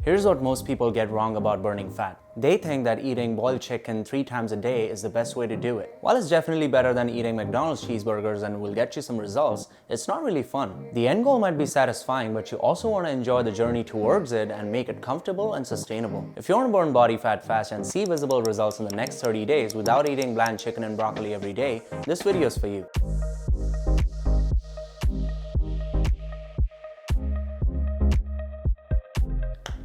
Here's what most people get wrong about burning fat. They think that eating boiled chicken 3 times a day is the best way to do it. While it's definitely better than eating McDonald's cheeseburgers and will get you some results, it's not really fun. The end goal might be satisfying, but you also want to enjoy the journey towards it and make it comfortable and sustainable. If you want to burn body fat fast and see visible results in the next 30 days without eating bland chicken and broccoli every day, this video is for you.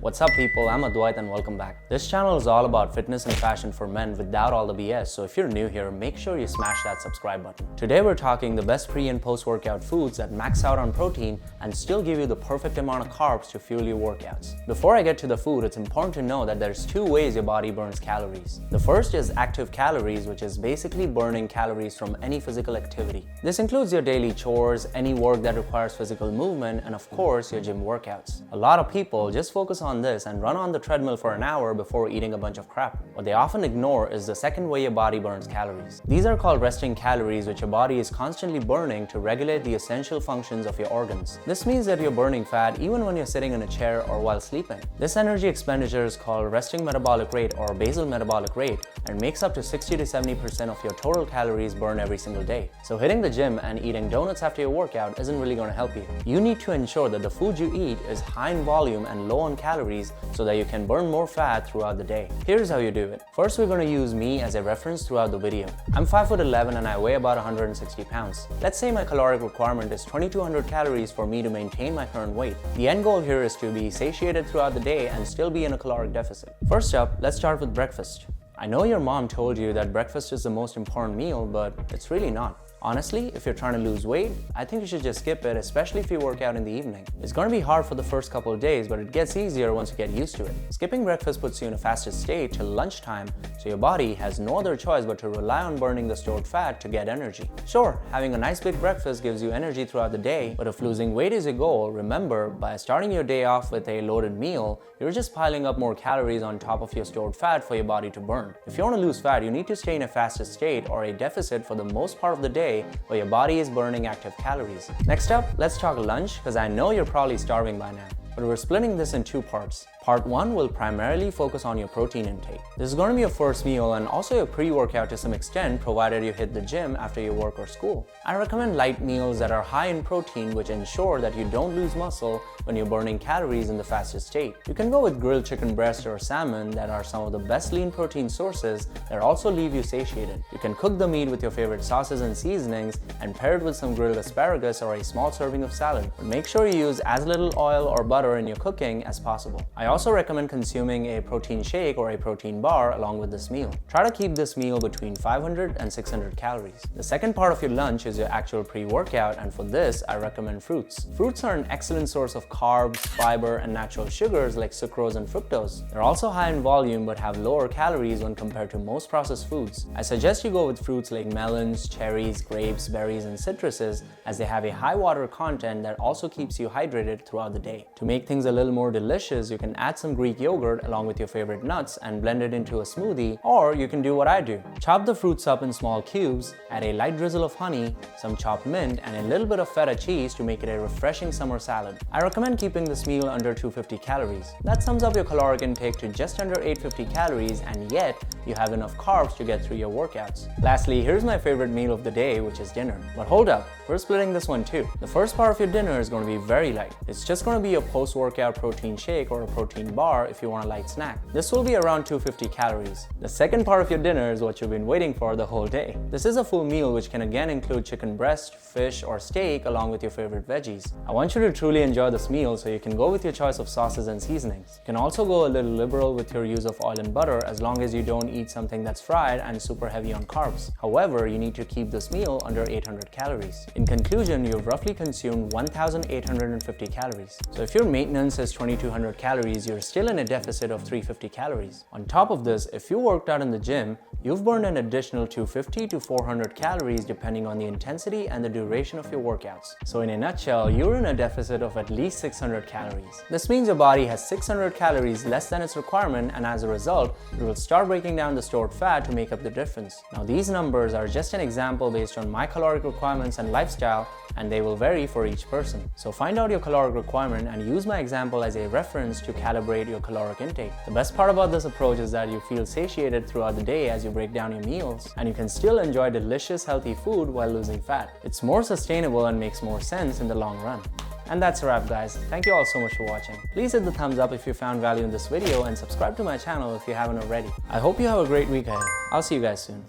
What's up people, I'm Adwait and welcome back. This channel is all about fitness and fashion for men without all the BS, so if you're new here, make sure you smash that subscribe button. Today we're talking the best pre and post-workout foods that max out on protein and still give you the perfect amount of carbs to fuel your workouts. Before I get to the food, it's important to know that there's 2 ways your body burns calories. The first is active calories, which is basically burning calories from any physical activity. This includes your daily chores, any work that requires physical movement, and of course your gym workouts. A lot of people just focus on this and run on the treadmill for an hour before eating a bunch of crap. What they often ignore is the second way your body burns calories. These are called resting calories, which your body is constantly burning to regulate the essential functions of your organs. This means that you're burning fat even when you're sitting in a chair or while sleeping. This energy expenditure is called resting metabolic rate or basal metabolic rate and makes up to 60 to 70% of your total calories burned every single day. So hitting the gym and eating donuts after your workout isn't really going to help you. You need to ensure that the food you eat is high in volume and low on calories so that you can burn more fat throughout the day. Here's how you do it. First, we're going to use me as a reference throughout the video. I'm 5'11" and I weigh about 160 pounds. Let's say my caloric requirement is 2200 calories for me to maintain my current weight. The end goal here is to be satiated throughout the day and still be in a caloric deficit. First up, let's start with breakfast. I know your mom told you that breakfast is the most important meal, but it's really not. Honestly, if you're trying to lose weight, I think you should just skip it, especially if you work out in the evening. It's going to be hard for the first couple of days, but it gets easier once you get used to it. Skipping breakfast puts you in a fasted state till lunchtime, so your body has no other choice but to rely on burning the stored fat to get energy. Sure, having a nice big breakfast gives you energy throughout the day, but if losing weight is your goal, remember, by starting your day off with a loaded meal, you're just piling up more calories on top of your stored fat for your body to burn. If you want to lose fat, you need to stay in a fasted state or a deficit for the most part of the day where your body is burning active calories. Next up, let's talk lunch, because I know you're probably starving by now. But we're splitting this in 2 parts. Part 1 will primarily focus on your protein intake. This is going to be your first meal and also your pre-workout to some extent, provided you hit the gym after your work or school. I recommend light meals that are high in protein, which ensure that you don't lose muscle when you're burning calories in the fasted state. You can go with grilled chicken breast or salmon that are some of the best lean protein sources that also leave you satiated. You can cook the meat with your favorite sauces and seasonings and pair it with some grilled asparagus or a small serving of salad. But make sure you use as little oil or butter in your cooking as possible. I also recommend consuming a protein shake or a protein bar along with this meal. Try to keep this meal between 500 and 600 calories. The second part of your lunch is your actual pre-workout, and for this, I recommend fruits. Fruits are an excellent source of carbs, fiber, and natural sugars like sucrose and fructose. They're also high in volume but have lower calories when compared to most processed foods. I suggest you go with fruits like melons, cherries, grapes, berries, and citruses, as they have a high water content that also keeps you hydrated throughout the day. To make things a little more delicious, you can add some Greek yogurt along with your favorite nuts and blend it into a smoothie, or you can do what I do. Chop the fruits up in small cubes, add a light drizzle of honey, some chopped mint, and a little bit of feta cheese to make it a refreshing summer salad. I recommend keeping this meal under 250 calories. That sums up your caloric intake to just under 850 calories, and yet you have enough carbs to get through your workouts. Lastly, here's my favorite meal of the day, which is dinner. But hold up, we're splitting this one too. The first part of your dinner is going to be very light. It's just going to be a post-workout protein shake or a protein bar if you want a light snack. This will be around 250 calories. The second part of your dinner is what you've been waiting for the whole day. This is a full meal which can again include chicken breast, fish, or steak along with your favorite veggies. I want you to truly enjoy this meal, so you can go with your choice of sauces and seasonings. You can also go a little liberal with your use of oil and butter as long as you don't eat something that's fried and super heavy on carbs. However, you need to keep this meal under 800 calories. In conclusion, you've roughly consumed 1,850 calories. So if your maintenance is 2,200 calories, you're still in a deficit of 350 calories. On top of this, if you worked out in the gym, you've burned an additional 250 to 400 calories depending on the intensity and the duration of your workouts. So in a nutshell, you're in a deficit of at least 600 calories. This means your body has 600 calories less than its requirement, and as a result, it will start breaking down the stored fat to make up the difference. Now these numbers are just an example based on my caloric requirements and lifestyle lifestyle, and they will vary for each person. So find out your caloric requirement and use my example as a reference to calibrate your caloric intake. The best part about this approach is that you feel satiated throughout the day as you break down your meals, and you can still enjoy delicious healthy food while losing fat. It's more sustainable and makes more sense in the long run. And that's a wrap, guys. Thank you all so much for watching. Please hit the thumbs up if you found value in this video and subscribe to my channel if you haven't already. I hope you have a great week ahead. I'll see you guys soon.